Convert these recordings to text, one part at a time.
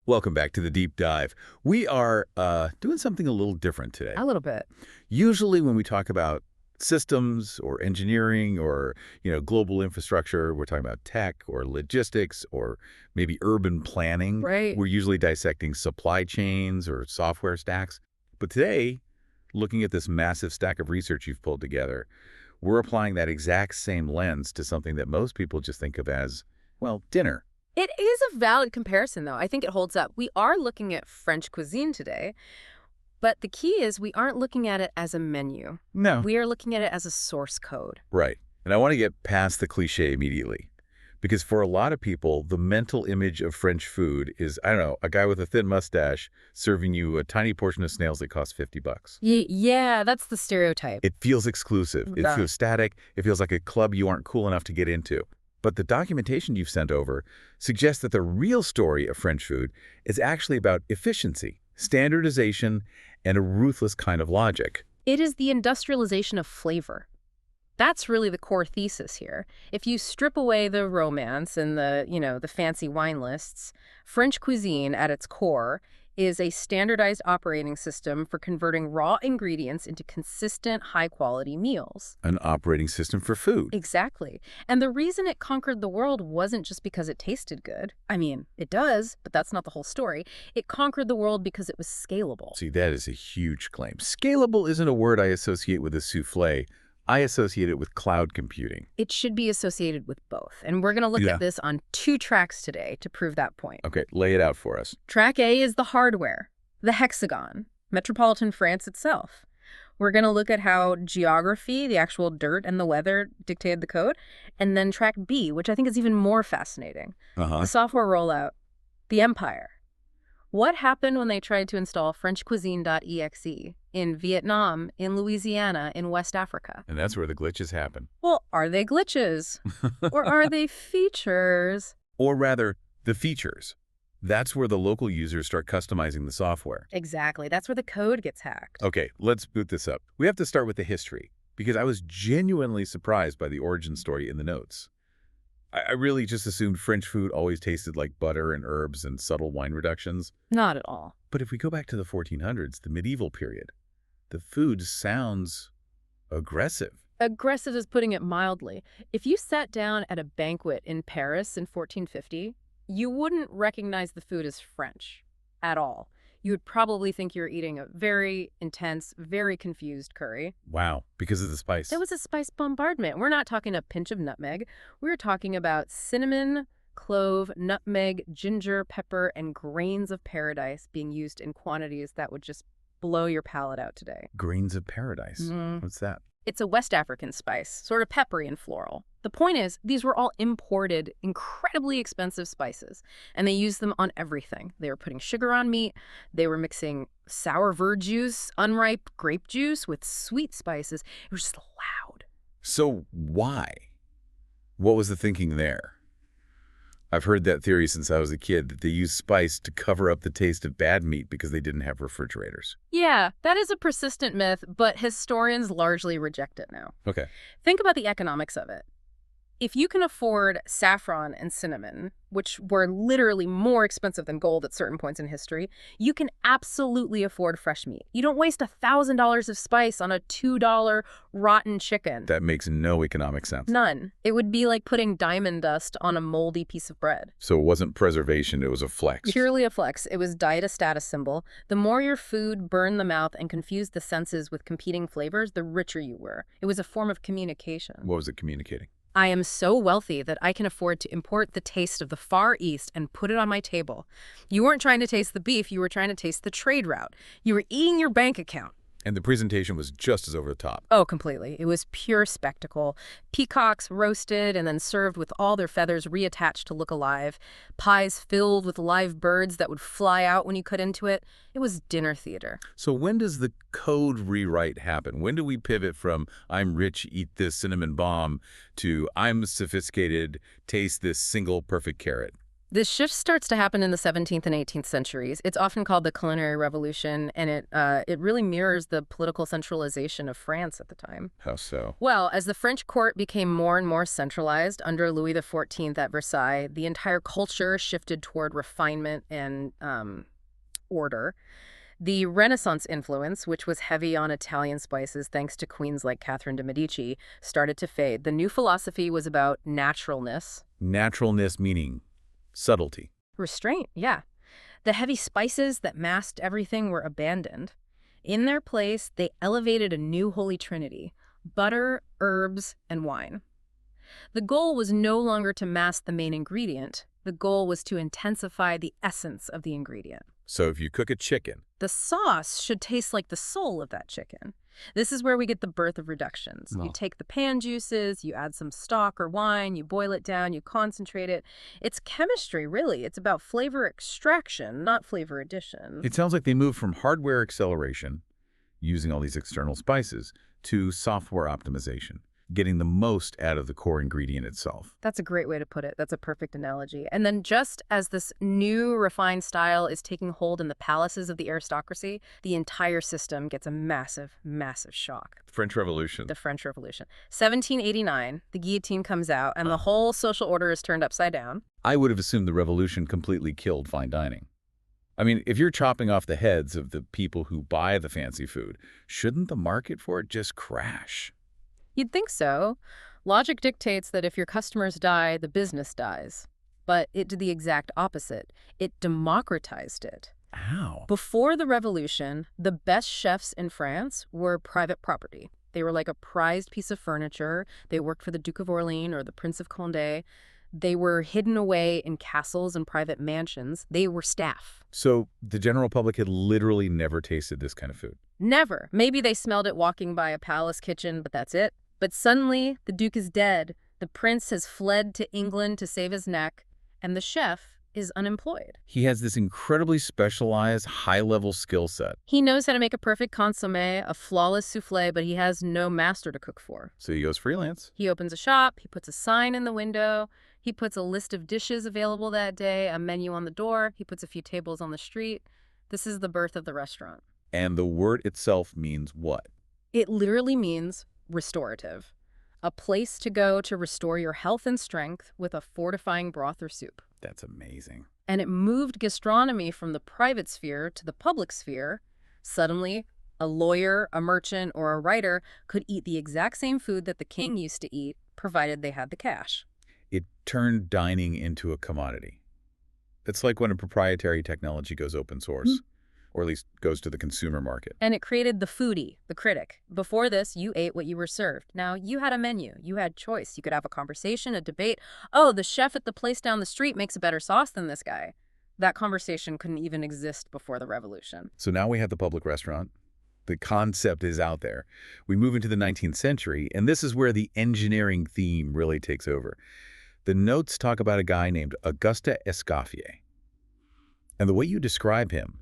Welcome back to the deep dive. We are doing something a little different today. A little bit. Usually when we talk about systems or engineering or, global infrastructure, we're talking about tech or logistics or maybe urban planning. Right. We're usually dissecting supply chains or software stacks. But today, looking at this massive stack of research you've pulled together, we're applying that exact same lens to something that most people just think of as, well, dinner. It is a valid comparison, though. I think it holds up. We are looking at French cuisine today, but the key is we aren't looking at it as a menu. No. We are looking at it as a source code. Right. And I want to get past the cliche immediately. Because for a lot of people, the mental image of French food is, I don't know, a guy with a thin mustache serving you a tiny portion of snails that costs $50. Yeah, that's the stereotype. It feels exclusive. It Yeah. feels static. It feels like a club you aren't cool enough to get into. But the documentation you've sent over suggests that the real story of French food is actually about efficiency, standardization, and a ruthless kind of logic. It is the industrialization of flavor. That's really the core thesis here. If you strip away the romance and the fancy wine lists, French cuisine at its core is a standardized operating system for converting raw ingredients into consistent, high-quality meals. An operating system for food. Exactly. And the reason it conquered the world wasn't just because it tasted good. I mean, it does, but that's not the whole story. It conquered the world because it was scalable. See, that is a huge claim. Scalable isn't a word I associate with a souffle. I associate it with cloud computing. It should be associated with both. And we're going to look at this on 2 tracks today to prove that point. Okay, lay it out for us. Track A is the hardware, the hexagon, metropolitan France itself. We're going to look at how geography, the actual dirt and the weather dictated the code. And then track B, which I think is even more fascinating. The software rollout, the empire. What happened when they tried to install FrenchCuisine.exe in Vietnam, in Louisiana, in West Africa? And that's where the glitches happen. Well, are they glitches? Or are they features? Or rather, the features. That's where the local users start customizing the software. Exactly. That's where the code gets hacked. Okay, let's boot this up. We have to start with the history, because I was genuinely surprised by the origin story in the notes. I really just assumed French food always tasted like butter and herbs and subtle wine reductions. Not at all. But if we go back to the 1400s, the medieval period, the food sounds aggressive. Aggressive is putting it mildly. If you sat down at a banquet in Paris in 1450, you wouldn't recognize the food as French at all. You would probably think you were eating a very intense, very confused curry. Wow, because of the spice. It was a spice bombardment. We're not talking a pinch of nutmeg. We're talking about cinnamon, clove, nutmeg, ginger, pepper, and grains of paradise being used in quantities that would just blow your palate out today. Grains of paradise. What's that? It's a West African spice, sort of peppery and floral. The point is, these were all imported, incredibly expensive spices, and they used them on everything. They were putting sugar on meat, they were mixing sour verjuice, unripe grape juice with sweet spices. It was just loud. So why? What was the thinking there? I've heard that theory since I was a kid, that they used spice to cover up the taste of bad meat because they didn't have refrigerators. Yeah, that is a persistent myth, but historians largely reject it now. Okay. Think about the economics of it. If you can afford saffron and cinnamon, which were literally more expensive than gold at certain points in history, you can absolutely afford fresh meat. You don't waste $1,000 of spice on a $2 rotten chicken. That makes no economic sense. None. It would be like putting diamond dust on a moldy piece of bread. So it wasn't preservation, it was a flex. Purely a flex. It was diet a status symbol. The more your food burned the mouth and confused the senses with competing flavors, the richer you were. It was a form of communication. What was it communicating? I am so wealthy that I can afford to import the taste of the Far East and put it on my table. You weren't trying to taste the beef, you were trying to taste the trade route. You were eating your bank account. And the presentation was just as over the top. Oh, completely. It was pure spectacle. Peacocks roasted and then served with all their feathers reattached to look alive. Pies filled with live birds that would fly out when you cut into it. It was dinner theater. So when does the code rewrite happen? When do we pivot from I'm rich, eat this cinnamon bomb to I'm sophisticated, taste this single perfect carrot? This shift starts to happen in the 17th and 18th centuries. It's often called the culinary revolution, and it really mirrors the political centralization of France at the time. How so? Well, as the French court became more and more centralized under Louis XIV at Versailles, the entire culture shifted toward refinement and order. The Renaissance influence, which was heavy on Italian spices thanks to queens like Catherine de' Medici, started to fade. The new philosophy was about naturalness. Naturalness meaning subtlety. Restraint, yeah. The heavy spices that masked everything were abandoned. In their place, they elevated a new holy trinity: butter, herbs, and wine. The goal was no longer to mask the main ingredient. The goal was to intensify the essence of the ingredient. So if you cook a chicken, The sauce should taste like the soul of that chicken. This is where we get the birth of reductions. You Well. take the pan juices, you add some stock or wine, you boil it down, you concentrate it. It's chemistry, really. It's about flavor extraction, not flavor addition. it sounds like they moved from hardware acceleration, using all these external spices, to software optimization, getting the most out of the core ingredient itself. That's a great way to put it. That's a perfect analogy. And then just as this new refined style is taking hold in the palaces of the aristocracy, the entire system gets a massive, massive shock. French Revolution. The French Revolution. 1789, the guillotine comes out, and the whole social order is turned upside down. I would have assumed the revolution completely killed fine dining. I mean, if you're chopping off the heads of the people who buy the fancy food, shouldn't the market for it just crash? You'd think so. Logic dictates that if your customers die, the business dies. But it did the exact opposite. It democratized it. How? Before the revolution, the best chefs in France were private property. They were like a prized piece of furniture. They worked for the Duke of Orleans or the Prince of Condé. They were hidden away in castles and private mansions. They were staff. So the general public had literally never tasted this kind of food. Never. Maybe they smelled it walking by a palace kitchen, but that's it. But suddenly, the Duke is dead. The prince has fled to England to save his neck, and the chef is unemployed. He has this incredibly specialized, high-level skill set. He knows how to make a perfect consommé, a flawless soufflé, but he has no master to cook for. So he goes freelance. He opens a shop, he puts a sign in the window, he puts a list of dishes available that day, a menu on the door, he puts a few tables on the street. This is the birth of the restaurant. And the word itself means what? It literally means restorative. A place to go to restore your health and strength with a fortifying broth or soup. That's amazing. And it moved gastronomy from the private sphere to the public sphere. Suddenly, a lawyer, a merchant, or a writer could eat the exact same food that the king used to eat, provided they had the cash. It turned dining into a commodity. It's like when a proprietary technology goes open source, or at least goes to the consumer market. And it created the foodie, the critic. Before this, you ate what you were served. Now, you had a menu. You had choice. You could have a conversation, a debate. Oh, the chef at the place down the street makes a better sauce than this guy. That conversation couldn't even exist before the revolution. So now we have the public restaurant. The concept is out there. We move into the 19th century, and this is where the engineering theme really takes over. The notes talk about a guy named Auguste Escoffier. And the way you describe him,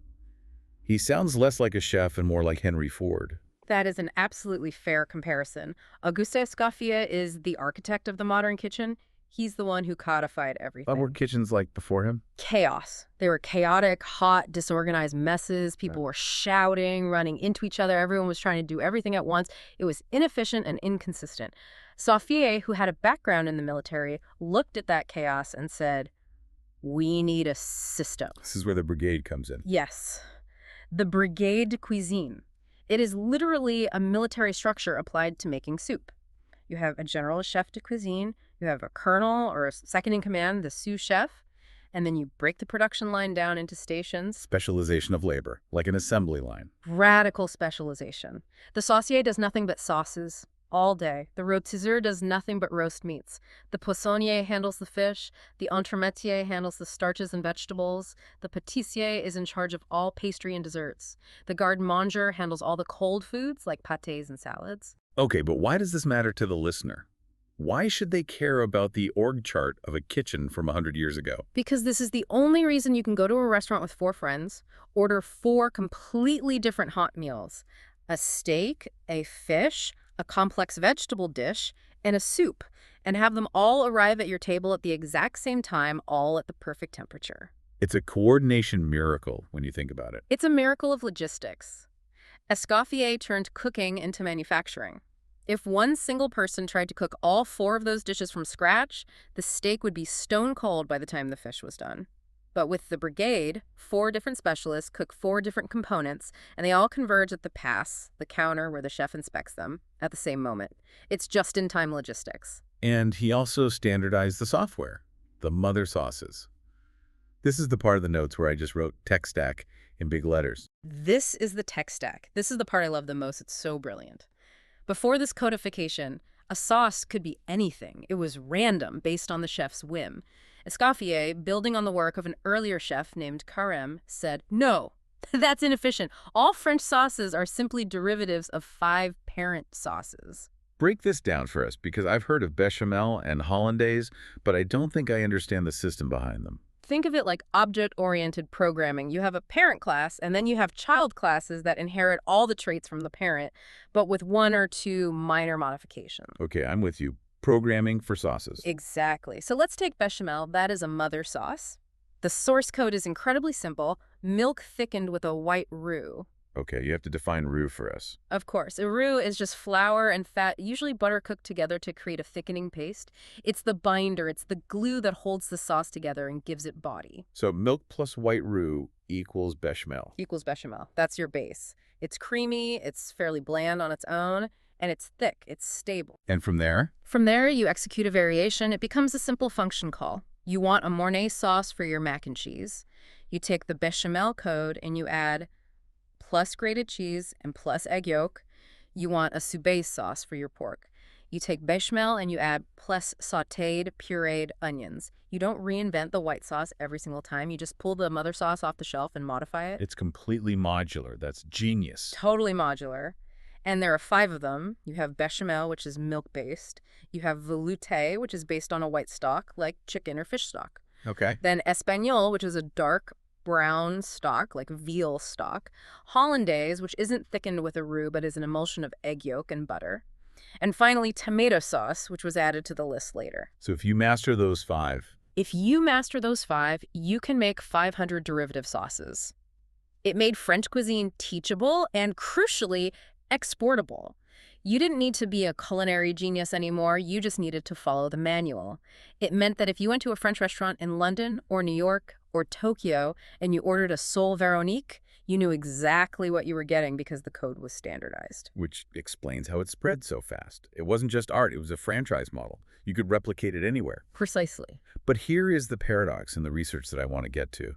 he sounds less like a chef and more like Henry Ford. That is an absolutely fair comparison. Auguste Escoffier is the architect of the modern kitchen. He's the one who codified everything. What were kitchens like before him? Chaos. They were chaotic, hot, disorganized messes. People were shouting, running into each other. Everyone was trying to do everything at once. It was inefficient and inconsistent. Escoffier, who had a background in the military, looked at that chaos and said, "We need a system." This is where the brigade comes in. Yes. The brigade cuisine. It is literally a military structure applied to making soup. You have a general chef de cuisine, you have a colonel or a second in command, the sous chef, and then you break the production line down into stations. Specialization of labor, like an assembly line. Radical specialization. The saucier does nothing but sauces all day. The rôtisseur does nothing but roast meats. The poissonnier handles the fish. The entremetier handles the starches and vegetables. The pâtissier is in charge of all pastry and desserts. The garde-manger handles all the cold foods like pâtés and salads. Okay, but why does this matter to the listener? Why should they care about the org chart of a kitchen from 100 years ago? Because this is the only reason you can go to a restaurant with 4 friends, order 4 completely different hot meals: a steak, a fish, a complex vegetable dish, and a soup. and have them all arrive at your table at the exact same time, all at the perfect temperature. It's a coordination miracle when you think about it. It's a miracle of logistics. Escoffier turned cooking into manufacturing. If one single person tried to cook all 4 of those dishes from scratch, the steak would be stone cold by the time the fish was done. But with the brigade, 4 different specialists cook 4 different components, and they all converge at the pass, the counter where the chef inspects them, at the same moment. It's just-in-time logistics. And he also standardized the software, the mother sauces. This is the part of the notes where I just wrote tech stack in big letters. This is the tech stack. This is the part I love the most. It's so brilliant. Before this codification, a sauce could be anything. It was random, based on the chef's whim. Escoffier, building on the work of an earlier chef named Carême, said, "No, that's inefficient. All French sauces are simply derivatives of 5 parent sauces." Break this down for us, because I've heard of bechamel and hollandaise, but I don't think I understand the system behind them. Think of it like object-oriented programming. You have a parent class, and then you have child classes that inherit all the traits from the parent, but with 1 or 2 minor modifications. Okay, I'm with you. Programming for sauces. Exactly. So let's take bechamel. That is a mother sauce. The source code is incredibly simple: milk thickened with a white roux. Okay, you have to define roux for us. Of course, a roux is just flour and fat, usually butter, cooked together to create a thickening paste. It's the binder, it's the glue that holds the sauce together and gives it body. So milk plus white roux equals bechamel. Equals bechamel. That's your base. It's creamy, it's fairly bland on its own, and it's thick, it's stable. And from there? From there, you execute a variation. It becomes a simple function call. You want a Mornay sauce for your mac and cheese. You take the bechamel code and you add plus grated cheese and plus egg yolk. You want a Soubise sauce for your pork. You take bechamel and you add plus sautéed, pureed onions. You don't reinvent the white sauce every single time. You just pull the mother sauce off the shelf and modify it. It's completely modular. That's genius. Totally modular. And there are 5 of them. You have bechamel, which is milk-based. You have velouté, which is based on a white stock, like chicken or fish stock. Okay. Then espagnole, which is a dark brown stock, like veal stock. Hollandaise, which isn't thickened with a roux, but is an emulsion of egg yolk and butter. And finally, tomato sauce, which was added to the list later. So if you master those 5... If you master those 5, you can make 500 derivative sauces. It made French cuisine teachable and, crucially, exportable. You didn't need to be a culinary genius anymore. You just needed to follow the manual. It meant that if you went to a French restaurant in London or New York or Tokyo and you ordered a sole Veronique, you knew exactly what you were getting because the code was standardized. Which explains how it spread so fast. It wasn't just art, it was a franchise model. You could replicate it anywhere. Precisely. But here is the paradox in the research that I want to get to.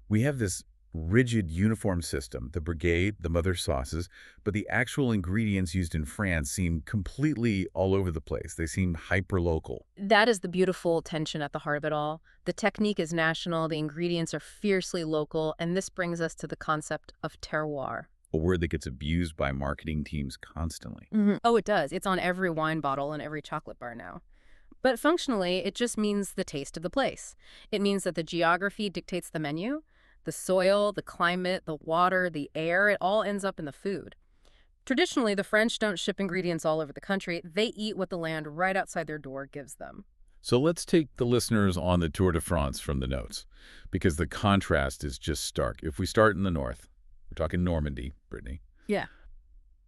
We have this rigid, uniform system, the brigade, the mother sauces, but the actual ingredients used in France seem completely all over the place. They seem hyper-local. That is the beautiful tension at the heart of it all. The technique is national, the ingredients are fiercely local, and this brings us to the concept of terroir. A word that gets abused by marketing teams constantly. Oh, it does. It's on every wine bottle and every chocolate bar now. But functionally, it just means the taste of the place. It means that the geography dictates the menu. The soil, the climate, the water, the air, it all ends up in the food. Traditionally, the French don't ship ingredients all over the country. They eat what the land right outside their door gives them. So let's take the listeners on the Tour de France from the notes, because the contrast is just stark. If we start in the north, we're talking Normandy, Brittany. Yeah.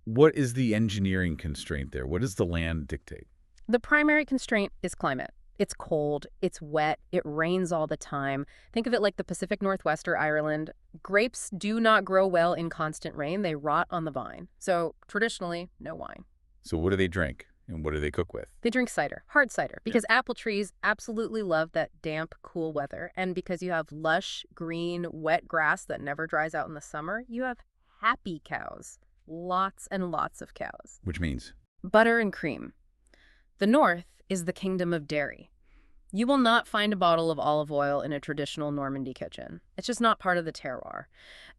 What is the engineering constraint there? What does the land dictate? The primary constraint is climate. It's cold, it's wet, it rains all the time. Think of it like the Pacific Northwest or Ireland. Grapes do not grow well in constant rain. They rot on the vine. So traditionally, no wine. So what do they drink and what do they cook with? They drink cider, hard cider, because apple trees absolutely love that damp, cool weather. And because you have lush, green, wet grass that never dries out in the summer, you have happy cows. Lots and lots of cows. Which means? Butter and cream. The north is the kingdom of dairy. You will not find a bottle of olive oil in a traditional Normandy kitchen. It's just not part of the terroir.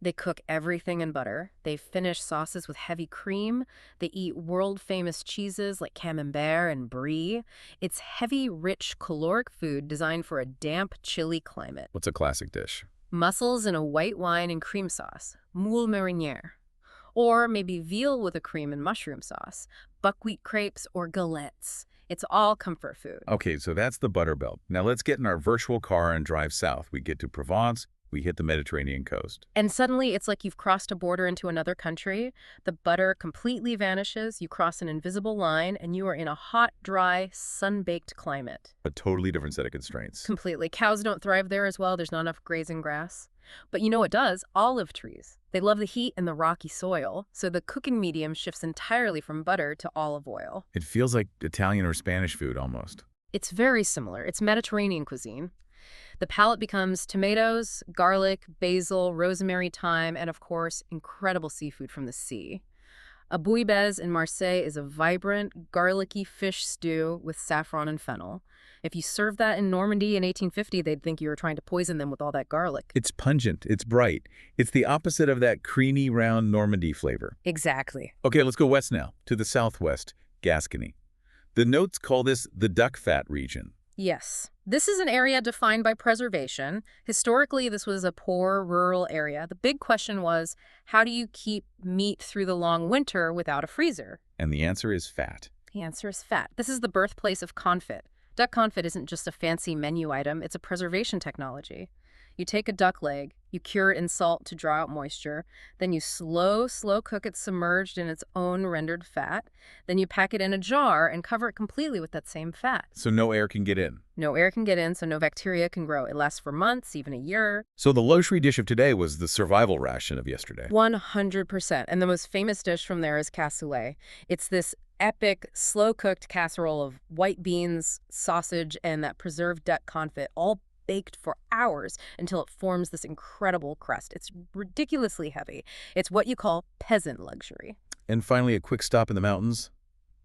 They cook everything in butter. They finish sauces with heavy cream. They eat world-famous cheeses like camembert and brie. It's heavy, rich, caloric food designed for a damp, chilly climate. What's a classic dish? Mussels in a white wine and cream sauce, moule marinière. Or maybe veal with a cream and mushroom sauce, buckwheat crepes or galettes. It's all comfort food. Okay, so that's the butter belt. Now let's get in our virtual car and drive south. We get to Provence, we hit the Mediterranean coast. And suddenly it's like you've crossed a border into another country. The butter completely vanishes. You cross an invisible line and you are in a hot, dry, sun-baked climate. A totally different set of constraints. Completely. Cows don't thrive there as well. There's not enough grazing grass. But you know what does? Olive trees. They love the heat and the rocky soil, so the cooking medium shifts entirely from butter to olive oil. It feels like Italian or Spanish food almost. It's very similar. It's Mediterranean cuisine. The palate becomes tomatoes, garlic, basil, rosemary, thyme, and of course, incredible seafood from the sea. A bouillabaisse in Marseille is a vibrant, garlicky fish stew with saffron and fennel. If you served that in Normandy in 1850, they'd think you were trying to poison them with all that garlic. It's pungent, it's bright. It's the opposite of that creamy, round Normandy flavor. Exactly. Okay, let's go west now, to the southwest, Gascony. The notes call this the duck fat region. Yes. This is an area defined by preservation. Historically, this was a poor, rural area. The big question was, how do you keep meat through the long winter without a freezer? And the answer is fat. The answer is fat. This is the birthplace of confit. Duck confit isn't just a fancy menu item, it's a preservation technology. You take a duck leg, you cure it in salt to draw out moisture, then you slow cook it submerged in its own rendered fat, then you pack it in a jar and cover it completely with that same fat. So no air can get in. No air can get in, so no bacteria can grow. It lasts for months, even a year. So the lochery dish of today was the survival ration of yesterday. 100%. And the most famous dish from there is cassoulet. It's this epic, slow-cooked casserole of white beans, sausage, and that preserved duck confit, all baked for hours until it forms this incredible crust. It's ridiculously heavy. It's what you call peasant luxury. And finally, a quick stop in the mountains,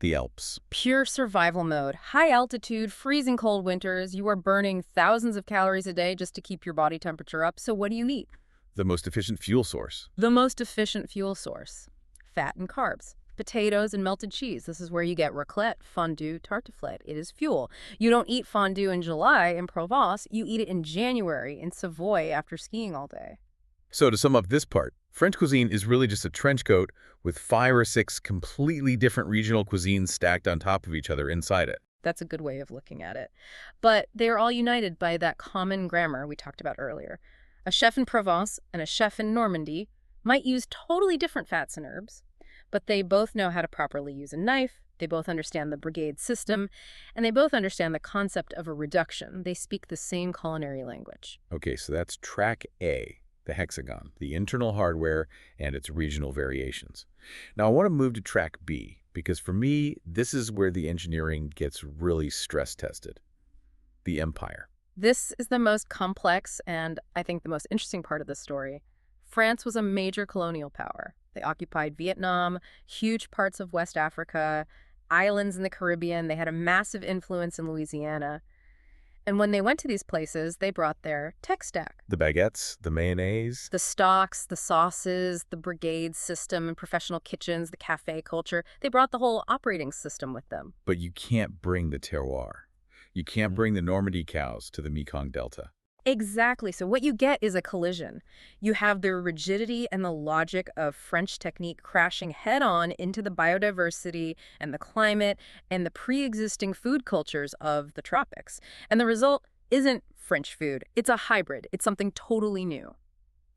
the Alps. Pure survival mode. High altitude, freezing cold winters. You are burning thousands of calories a day just to keep your body temperature up. So what do you eat? The most efficient fuel source. The most efficient fuel source. Fat and carbs. Potatoes and melted cheese. This is where you get raclette, fondue, tartiflette. It is fuel. You don't eat fondue in July in Provence. You eat it in January in Savoy after skiing all day. So to sum up this part, French cuisine is really just a trench coat with 5 or 6 completely different regional cuisines stacked on top of each other inside it. That's a good way of looking at it. But they're all united by that common grammar we talked about earlier. A chef in Provence and a chef in Normandy might use totally different fats and herbs, but they both know how to properly use a knife, they both understand the brigade system, and they both understand the concept of a reduction. They speak the same culinary language. Okay, so that's track A, the hexagon, the internal hardware and its regional variations. Now I want to move to track B, because for me, this is where the engineering gets really stress tested. The empire. This is the most complex and, I think, the most interesting part of the story. France was a major colonial power. They occupied Vietnam, huge parts of West Africa, islands in the Caribbean. They had a massive influence in Louisiana. And when they went to these places, they brought their tech stack. The baguettes, the mayonnaise. The stocks, the sauces, the brigade system and professional kitchens, the café culture. They brought the whole operating system with them. But you can't bring the terroir. You can't bring the Normandy cows to the Mekong Delta. Exactly. So what you get is a collision. You have the rigidity and the logic of French technique crashing head-on into the biodiversity and the climate and the pre-existing food cultures of the tropics. And the result isn't French food. It's a hybrid. It's something totally new.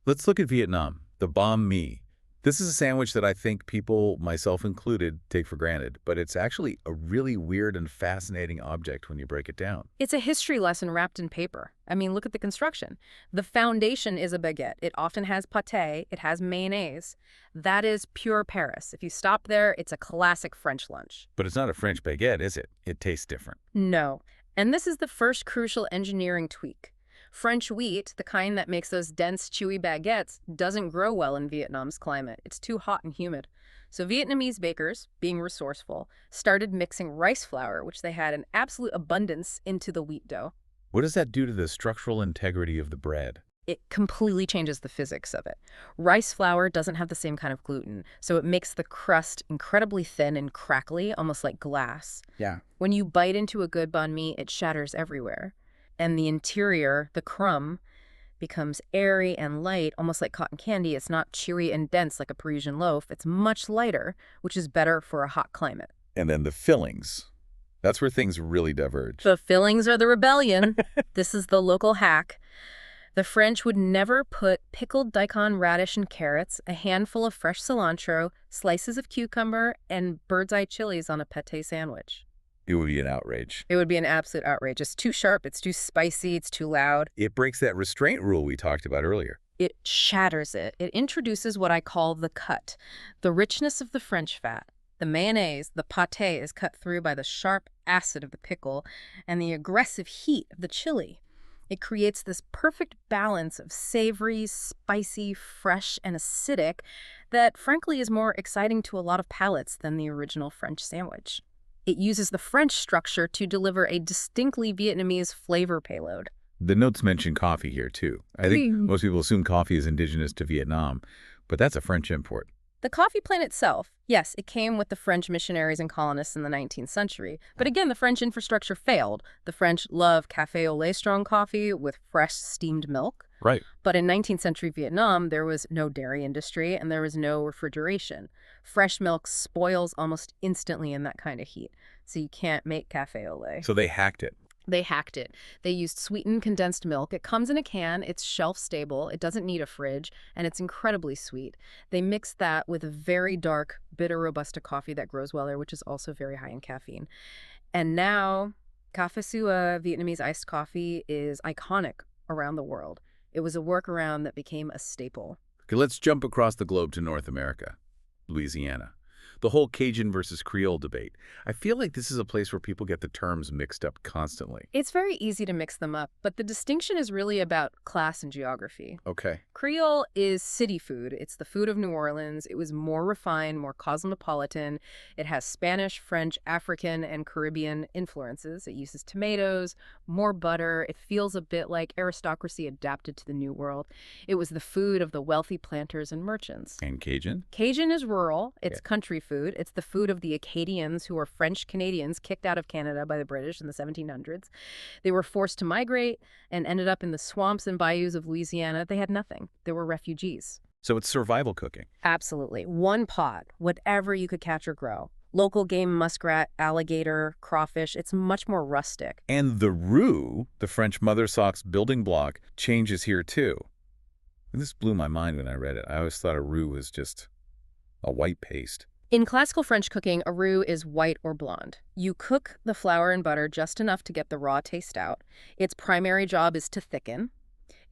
Let's look at Vietnam, the banh mi. This is a sandwich that I think people, myself included, take for granted, but it's actually a really weird and fascinating object when you break it down. It's a history lesson wrapped in paper. I mean, look at the construction. The foundation is a baguette. It often has pâté. It has mayonnaise. That is pure Paris. If you stop there, it's a classic French lunch. But it's not a French baguette, is it? It tastes different. No. And this is the first crucial engineering tweak. French wheat, the kind that makes those dense, chewy baguettes, doesn't grow well in Vietnam's climate. It's too hot and humid. So Vietnamese bakers, being resourceful, started mixing rice flour, which they had in absolute abundance, into the wheat dough. What does that do to the structural integrity of the bread? It completely changes the physics of it. Rice flour doesn't have the same kind of gluten, so it makes the crust incredibly thin and crackly, almost like glass. Yeah. When you bite into a good banh mi, it shatters everywhere. And the interior, the crumb, becomes airy and light, almost like cotton candy. It's not chewy and dense like a Parisian loaf. It's much lighter, which is better for a hot climate. And then the fillings. That's where things really diverge. The fillings are the rebellion. This is the local hack. The French would never put pickled daikon, radish, and carrots, a handful of fresh cilantro, slices of cucumber, and bird's eye chilies on a pâté sandwich. It would be an outrage. It would be an absolute outrage. It's too sharp, it's too spicy, it's too loud. It breaks that restraint rule we talked about earlier. It shatters it. It introduces what I call the cut, the richness of the French fat. The mayonnaise, the pâté, is cut through by the sharp acid of the pickle and the aggressive heat of the chili. It creates this perfect balance of savory, spicy, fresh, and acidic that, frankly, is more exciting to a lot of palates than the original French sandwich. It uses the French structure to deliver a distinctly Vietnamese flavor payload. The notes mention coffee here, too. I think most people assume coffee is indigenous to Vietnam, but that's a French import. The coffee plant itself, yes, it came with the French missionaries and colonists in the 19th century. But again, the French infrastructure failed. The French love café au lait strong coffee with fresh steamed milk. Right. But in 19th century Vietnam, there was no dairy industry and there was no refrigeration. Fresh milk spoils almost instantly in that kind of heat. So you can't make café au lait. So they hacked it. They hacked it. They used sweetened condensed milk. It comes in a can, it's shelf-stable, it doesn't need a fridge, and it's incredibly sweet. They mixed that with a very dark, bitter Robusta coffee that grows well there, which is also very high in caffeine. And now, Café Sua, Vietnamese iced coffee, is iconic around the world. It was a workaround that became a staple. Okay, let's jump across the globe to North America, Louisiana. The whole Cajun versus Creole debate. I feel like this is a place where people get the terms mixed up constantly. It's very easy to mix them up, but the distinction is really about class and geography. Okay. Creole is city food. It's the food of New Orleans. It was more refined, more cosmopolitan. It has Spanish, French, African, and Caribbean influences. It uses tomatoes, more butter. It feels a bit like aristocracy adapted to the New World. It was the food of the wealthy planters and merchants. And Cajun? Cajun is rural. It's country food. It's the food of the Acadians, who were French Canadians kicked out of Canada by the British in the 1700s. They were forced to migrate and ended up in the swamps and bayous of Louisiana. They had nothing. They were refugees. So it's survival cooking. Absolutely. One pot, whatever you could catch or grow. Local game, muskrat, alligator, crawfish. It's much more rustic. And the roux, the French mother sauce building block, changes here too. And this blew my mind when I read it. I always thought a roux was just a white paste. In classical French cooking, a roux is white or blonde. You cook the flour and butter just enough to get the raw taste out. Its primary job is to thicken.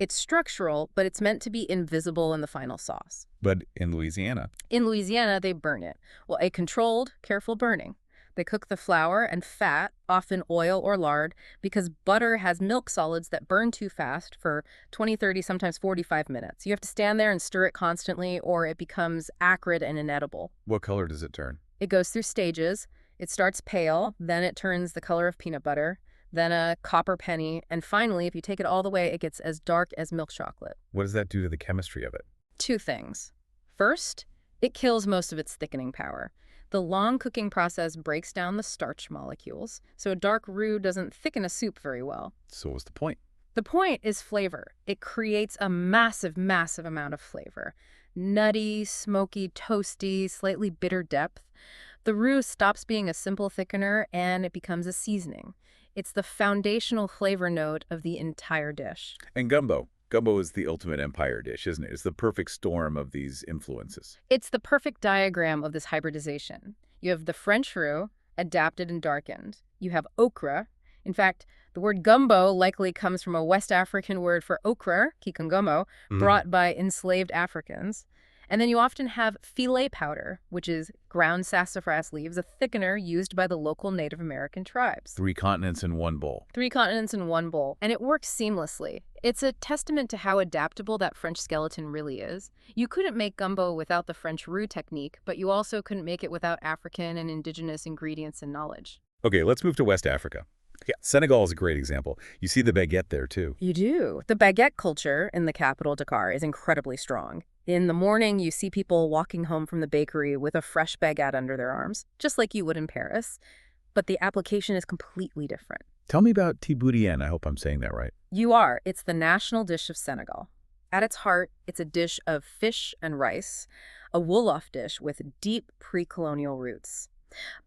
It's structural, but it's meant to be invisible in the final sauce. But in Louisiana? In Louisiana, they burn it. Well, a controlled, careful burning. They cook the flour and fat, often oil or lard, because butter has milk solids that burn too fast for 20, 30, sometimes 45 minutes. You have to stand there and stir it constantly, or it becomes acrid and inedible. What color does it turn? It goes through stages. It starts pale, then it turns the color of peanut butter, then a copper penny, and finally, if you take it all the way, it gets as dark as milk chocolate. What does that do to the chemistry of it? Two things. First, it kills most of its thickening power. The long cooking process breaks down the starch molecules, so a dark roux doesn't thicken a soup very well. So what's the point? The point is flavor. It creates a massive, massive amount of flavor. Nutty, smoky, toasty, slightly bitter depth. The roux stops being a simple thickener and it becomes a seasoning. It's the foundational flavor note of the entire dish. And gumbo. Gumbo is the ultimate empire dish, isn't it? It's the perfect storm of these influences. It's the perfect diagram of this hybridization. You have the French roux, adapted and darkened. You have okra. In fact, the word gumbo likely comes from a West African word for okra, kikongomo, brought by enslaved Africans. And then you often have filet powder, which is ground sassafras leaves, a thickener used by the local Native American tribes. 3 continents in one bowl. 3 continents in one bowl. And it works seamlessly. It's a testament to how adaptable that French skeleton really is. You couldn't make gumbo without the French roux technique, but you also couldn't make it without African and indigenous ingredients and knowledge. Okay, let's move to West Africa. Yeah, Senegal is a great example. You see the baguette there, too. You do. The baguette culture in the capital, Dakar, is incredibly strong. In the morning, you see people walking home from the bakery with a fresh baguette under their arms, just like you would in Paris. But the application is completely different. Tell me about tibourien. I hope I'm saying that right. You are. It's the national dish of Senegal. At its heart, it's a dish of fish and rice, a wolof dish with deep pre-colonial roots.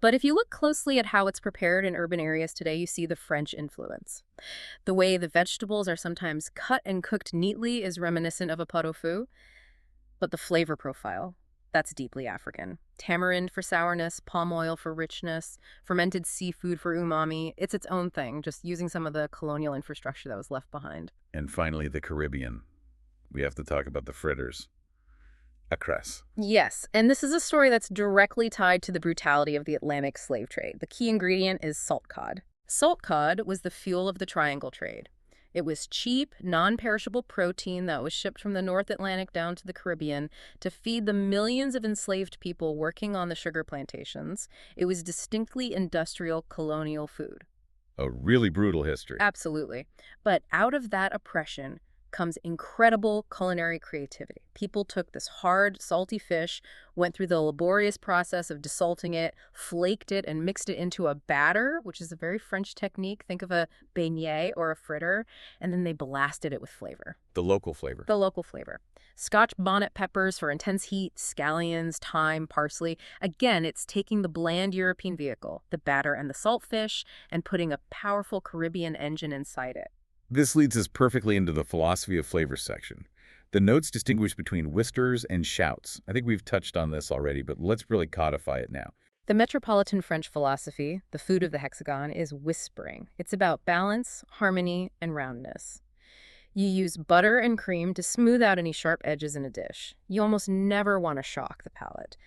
But if you look closely at how it's prepared in urban areas today, you see the French influence. The way the vegetables are sometimes cut and cooked neatly is reminiscent of a pot-au-feu, but the flavor profile, that's deeply African. Tamarind for sourness, palm oil for richness, fermented seafood for umami. It's its own thing, just using some of the colonial infrastructure that was left behind. And finally, the Caribbean. We have to talk about the fritters. A cress. Yes, and this is a story that's directly tied to the brutality of the Atlantic slave trade. The key ingredient is salt cod. Salt cod was the fuel of the triangle trade. It was cheap, non-perishable protein that was shipped from the North Atlantic down to the Caribbean to feed the millions of enslaved people working on the sugar plantations. It was distinctly industrial colonial food. A really brutal history. Absolutely. But out of that oppression comes incredible culinary creativity. People took this hard, salty fish, went through the laborious process of desalting it, flaked it, and mixed it into a batter, which is a very French technique. Think of a beignet or a fritter, and then they blasted it with flavor. The local flavor. The local flavor. Scotch bonnet peppers for intense heat, scallions, thyme, parsley. Again, it's taking the bland European vehicle, the batter and the saltfish, and putting a powerful Caribbean engine inside it. This leads us perfectly into the philosophy of flavor section. The notes distinguish between whisters and shouts. I think we've touched on this already, but let's really codify it now. The metropolitan French philosophy, the food of the hexagon, is whispering. It's about balance, harmony, and roundness. You use butter and cream to smooth out any sharp edges in a dish. You almost never want to shock the palate.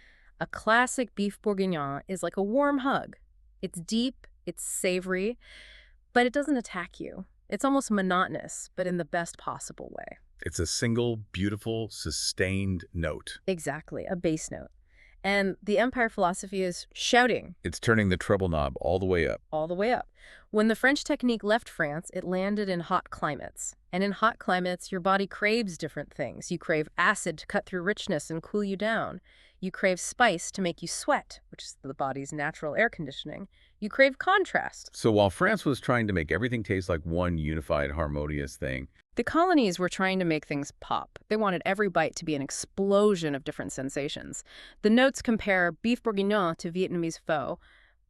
A classic beef bourguignon is like a warm hug. It's deep, it's savory, but it doesn't attack you. It's almost monotonous, but in the best possible way. It's a single, beautiful, sustained note. Exactly, a bass note. And the empire philosophy is shouting. It's turning the treble knob all the way up. All the way up. When the French technique left France, it landed in hot climates. And in hot climates, your body craves different things. You crave acid to cut through richness and cool you down. You crave spice to make you sweat, which is the body's natural air conditioning. You crave contrast. So while France was trying to make everything taste like one unified, harmonious thing, the colonies were trying to make things pop. They wanted every bite to be an explosion of different sensations. The notes compare beef bourguignon to Vietnamese pho.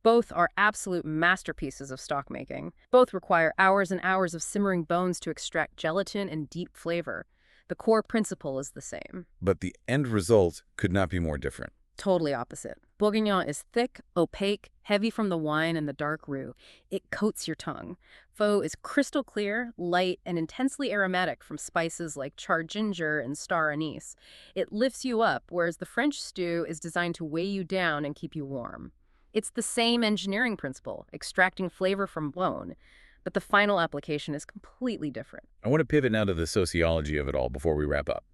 Both are absolute masterpieces of stock making. Both require hours and hours of simmering bones to extract gelatin and deep flavor. The core principle is the same. but the end result could not be more different. Totally opposite. Bourguignon is thick, opaque, heavy from the wine and the dark roux. It coats your tongue. Pho is crystal clear, light, and intensely aromatic from spices like charred ginger and star anise. It lifts you up, whereas the French stew is designed to weigh you down and keep you warm. It's the same engineering principle, extracting flavor from bone, but the final application is completely different. I want to pivot now to the sociology of it all before we wrap up.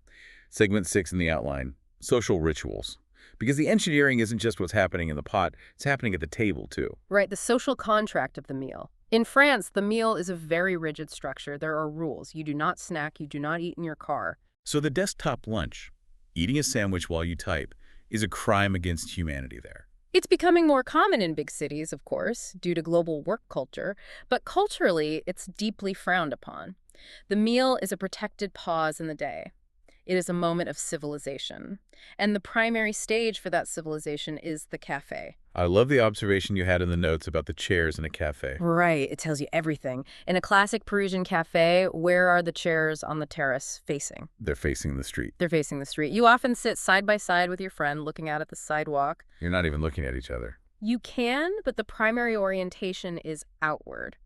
Segment 6 in the outline, social rituals. Because the engineering isn't just what's happening in the pot, it's happening at the table too. Right, the social contract of the meal. In France, the meal is a very rigid structure. There are rules. You do not snack, you do not eat in your car. So the desktop lunch, eating a sandwich while you type, is a crime against humanity there. It's becoming more common in big cities, of course, due to global work culture, but culturally, it's deeply frowned upon. The meal is a protected pause in the day. It is a moment of civilization. And the primary stage for that civilization is the café. I love the observation you had in the notes about the chairs in a cafe. Right, it tells you everything. In a classic Parisian café, where are the chairs on the terrace facing? They're facing the street. They're facing the street. You often sit side by side with your friend looking out at the sidewalk. You're not even looking at each other. You can, but the primary orientation is outward.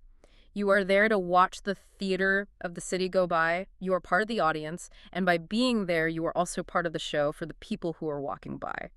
You are there to watch the theater of the city go by. You are part of the audience, and by being there, you are also part of the show for the people who are walking by.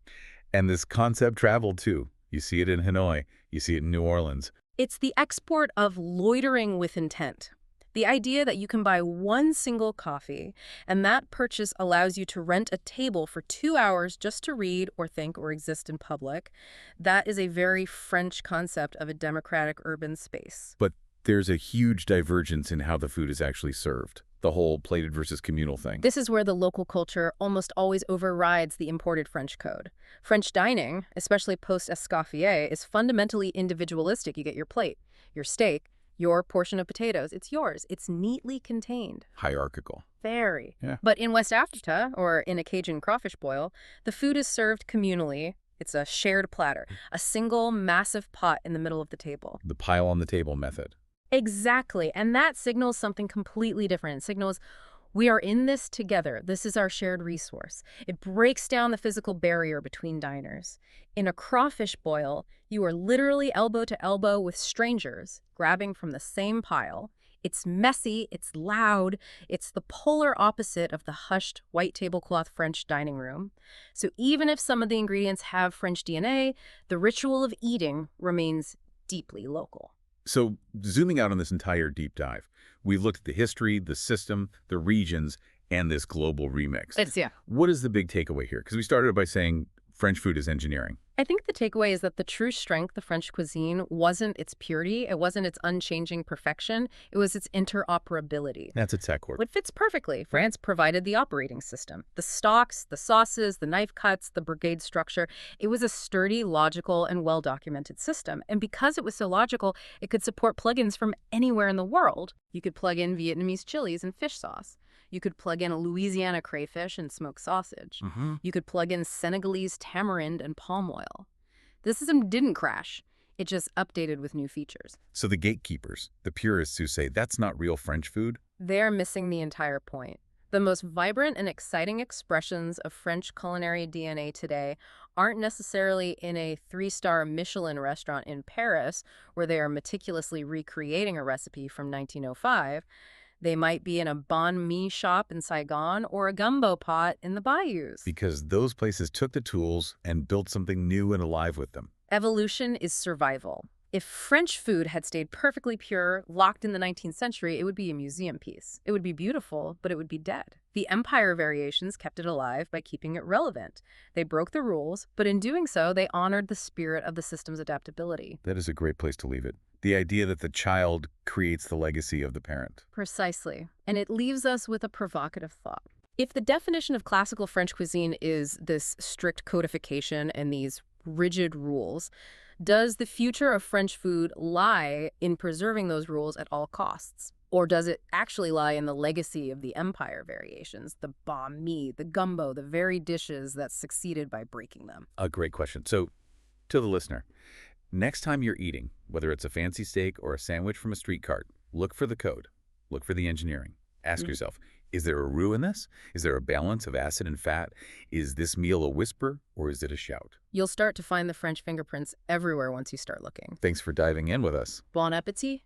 And this concept traveled too. You see it in Hanoi. You see it in New Orleans. It's the export of loitering with intent. The idea that you can buy one single coffee, and that purchase allows you to rent a table for 2 hours just to read or think or exist in public. That is a very French concept of a democratic urban space. But there's a huge divergence in how the food is actually served. The whole plated versus communal thing. This is where the local culture almost always overrides the imported French code. French dining, especially post-escoffier, is fundamentally individualistic. You get your plate, your steak, your portion of potatoes. It's yours. It's neatly contained. Hierarchical. Very. Yeah. But in West Africa, or in a Cajun crawfish boil, the food is served communally. It's a shared platter, a single massive pot in the middle of the table. The pile on the table method. Exactly. And that signals something completely different. It signals we are in this together. This is our shared resource. It breaks down the physical barrier between diners. In a crawfish boil, you are literally elbow to elbow with strangers, grabbing from the same pile. It's messy, it's loud, it's the polar opposite of the hushed white tablecloth French dining room. So even if some of the ingredients have French DNA, the ritual of eating remains deeply local. So zooming out on this entire deep dive, we've looked at the history, the system, the regions, and this global remix. Yeah. What is the big takeaway here? Because we started by saying French food is engineering. I think the takeaway is that the true strength of French cuisine wasn't its purity, it wasn't its unchanging perfection, it was its interoperability. That's a tech word. It fits perfectly. France provided the operating system. The stocks, the sauces, the knife cuts, the brigade structure. It was a sturdy, logical, and well-documented system. And because it was so logical, it could support plugins from anywhere in the world. You could plug in Vietnamese chilies and fish sauce. You could plug in a Louisiana crayfish and smoked sausage. You could plug in Senegalese tamarind and palm oil. The system didn't crash. It just updated with new features. So the gatekeepers, the purists who say that's not real French food? They're missing the entire point. The most vibrant and exciting expressions of French culinary DNA today aren't necessarily in a 3-star Michelin restaurant in Paris where they are meticulously recreating a recipe from 1905. They might be in a banh mi shop in Saigon or a gumbo pot in the bayous. Because those places took the tools and built something new and alive with them. Evolution is survival. If French food had stayed perfectly pure, locked in the 19th century, it would be a museum piece. It would be beautiful, but it would be dead. The empire variations kept it alive by keeping it relevant. They broke the rules, but in doing so, they honored the spirit of the system's adaptability. That is a great place to leave it. The idea that the child creates the legacy of the parent. Precisely. And it leaves us with a provocative thought. If the definition of classical French cuisine is this strict codification and these rigid rules, does the future of French food lie in preserving those rules at all costs? Or does it actually lie in the legacy of the empire variations, the banh mi, the gumbo, the very dishes that succeeded by breaking them? A great question. So, to the listener, next time you're eating, whether it's a fancy steak or a sandwich from a street cart, look for the code. Look for the engineering. Ask yourself, is there a roux in this? Is there a balance of acid and fat? Is this meal a whisper or is it a shout? You'll start to find the French fingerprints everywhere once you start looking. Thanks for diving in with us. Bon appétit!